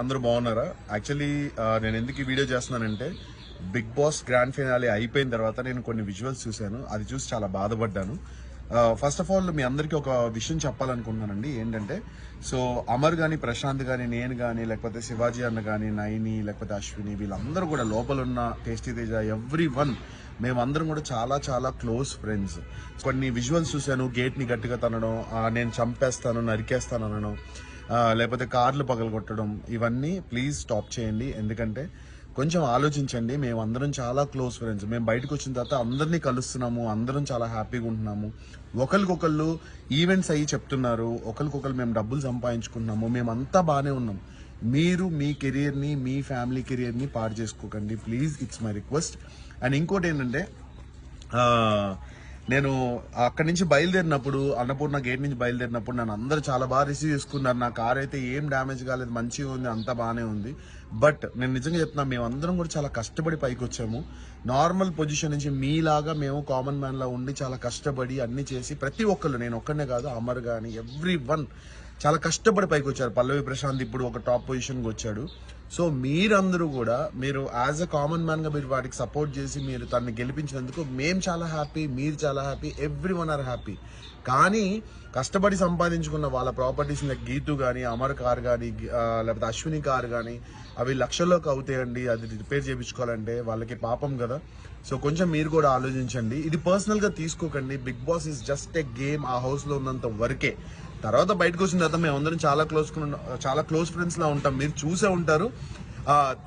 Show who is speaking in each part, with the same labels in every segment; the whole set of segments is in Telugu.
Speaker 1: అందరూ బాగున్నారా? యాక్చువల్లీ నేను ఎందుకు ఈ వీడియో చేస్తున్నానంటే బిగ్ బాస్ గ్రాండ్ ఫినాలే అయిపోయిన తర్వాత నేను కొన్ని విజువల్స్ చూశాను. అది చూసి చాలా బాధపడ్డాను. ఫస్ట్ ఆఫ్ ఆల్ మీ అందరికీ ఒక విషయం చెప్పాలనుకుంటున్నానండి. ఏంటంటే సో అమర్ కానీ, ప్రశాంత్ కానీ, నేను కానీ, లేకపోతే శివాజీ అన్న కానీ, నైని, లేకపోతే అశ్విని, వీళ్ళందరూ కూడా లోపల ఉన్న టేస్టీ తేజ, ఎవ్రీ వన్ మేమందరం కూడా చాలా చాలా క్లోజ్ ఫ్రెండ్స్. కొన్ని విజువల్స్ చూశాను. గేట్ని గట్టిగా తనడం, నేను చంపేస్తాను, నరికేస్తాను అనడం, లేకపోతే కార్లు పగలగొట్టడం, ఇవన్నీ ప్లీజ్ స్టాప్ చేయండి. ఎందుకంటే కొంచెం ఆలోచించండి. మేమందరం చాలా క్లోజ్ ఫ్రెండ్స్. మేము బయటకు వచ్చిన తర్వాత అందరినీ కలుస్తున్నాము, అందరం చాలా హ్యాపీగా ఉంటున్నాము. ఒకరికొకళ్ళు ఈవెంట్స్ అయ్యి చెప్తున్నారు, ఒకరికొకరు మేము డబ్బులు సంపాదించుకుంటున్నాము, మేమంతా బాగానే ఉన్నాం. మీరు మీ కెరియర్ని, మీ ఫ్యామిలీ కెరియర్ని పాడు చేసుకోకండి please. It's my request. And ఇంకోటి ఏంటంటే నేను అక్కడి నుంచి బయలుదేరినప్పుడు, అన్నపూర్ణ గేట్ నుంచి బయలుదేరినప్పుడు నన్ను అందరూ చాలా బాగా రిసీవ్ చేసుకున్నారు. నా కార్ అయితే ఏం డ్యామేజ్ కాలేదు, మంచిగా ఉంది, అంతా బాగానే ఉంది. బట్ నేను నిజంగా చెప్తున్నా, మేమందరం కూడా చాలా కష్టపడి పైకి వచ్చాము. నార్మల్ పొజిషన్ నుంచి మీలాగా మేము కామన్ మ్యాన్ లా ఉండి చాలా కష్టపడి అన్ని చేసి, ప్రతి ఒక్కళ్ళు, నేను ఒక్కనే కాదు, అమర్ కానీ ఎవ్రీ వన్ చాలా కష్టపడి పైకి వచ్చారు. పల్లవి ప్రశాంత్ ఇప్పుడు ఒక టాప్ పొజిషన్కి వచ్చాడు. సో మీరందరూ కూడా మీరు యాజ్ అ కామన్ మ్యాన్ గా మీరు వాటికి సపోర్ట్ చేసి మీరు తనని గెలిపించినందుకు మేము చాలా హ్యాపీ, మీరు చాలా happy, every one or happy. కానీ కష్టపడి సంపాదించుకున్న వాళ్ళ ప్రాపర్టీస్ లైక్ గీతు కానీ, అమర్ కార్ కానీ, లేకపోతే అశ్విని కార్ కానీ, అవి లక్షల్లోకి అవుతాయండి. అది రిపేర్ చేయించుకోవాలంటే వాళ్ళకి పాపం కదా. సో కొంచెం మీరు కూడా ఆలోచించండి. ఇది పర్సనల్ గా తీసుకోకండి. Bigg Boss is just a game. ఆ హౌస్ లో ఉన్నంత వరకే. తర్వాత బయటకు వచ్చిన తర్వాత మేమందరం చాలా క్లోజ్ ఫ్రెండ్స్ లా ఉంటాం. మీరు చూసే ఉంటారు.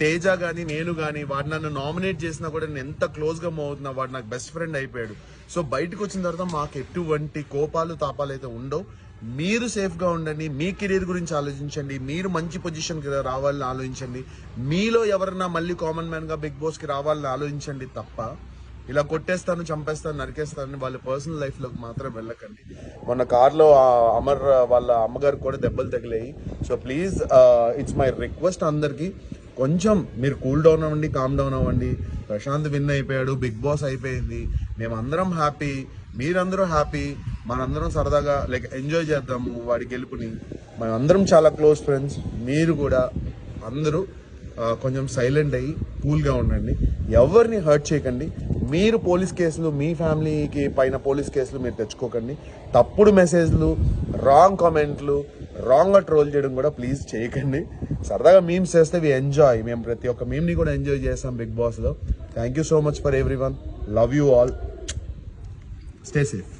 Speaker 1: తేజ గానీ, నేను గానీ, వాడు నన్ను నామినేట్ చేసినా కూడా నేను ఎంత క్లోజ్ గా మూవ్ అవుతున్నా, వాడు నాకు బెస్ట్ ఫ్రెండ్ అయిపోయాడు. సో బయటకు వచ్చిన తర్వాత మాకు ఎటువంటి కోపాలు తాపాలు అయితే ఉండవు. మీరు సేఫ్ గా ఉండండి. మీ కెరీర్ గురించి ఆలోచించండి. మీరు మంచి పొజిషన్ కి రావాలని ఆలోచించండి. మీలో ఎవరన్నా మళ్ళీ కామన్ మ్యాన్ గా బిగ్ బాస్ కి రావాలని ఆలోచించండి తప్ప ఇలా కొట్టేస్తాను, చంపేస్తాను, నరికేస్తాను వాళ్ళ పర్సనల్ లైఫ్ లోకి మాత్రం వెళ్ళకండి. మొన్న కార్లో అమర్ వాళ్ళ అమ్మగారు కూడా దెబ్బలు తగిలాయి. So please it's my request అందరికి, కొంచెం మీరు కూల్ డౌన్ అవ్వండి, కామ్ డౌన్ అవ్వండి. ప్రశాంత్ విన్ అయిపోయాడు, బిగ్ బాస్ అయిపోయింది, మేమందరం హ్యాపీ, మీరందరూ హ్యాపీ, మనందరం సరదాగా లైక్ ఎంజాయ్ చేద్దాము వాడి గెలుపుని. మేమందరం చాలా క్లోజ్ ఫ్రెండ్స్. మీరు కూడా అందరూ కొంచెం సైలెంట్ అయ్యి కూల్గా ఉండండి. ఎవరిని హర్ట్ చేయకండి. మీరు పోలీస్ కేసులు, మీ ఫ్యామిలీకి పైన పోలీస్ కేసులు మీరు తెచ్చుకోకండి. తప్పుడు మెసేజ్లు, రాంగ్ కామెంట్లు, రాంగ్గా ట్రోల్ చేయడం కూడా ప్లీజ్ చేయకండి. సరదాగా మీమ్స్ చేస్తే వి ఎంజాయ్. మేము ప్రతి ఒక్క మీమ్ని కూడా ఎంజాయ్ చేస్తాం బిగ్ బాస్లో. Thank you so much for every one. Love you all. Stay safe.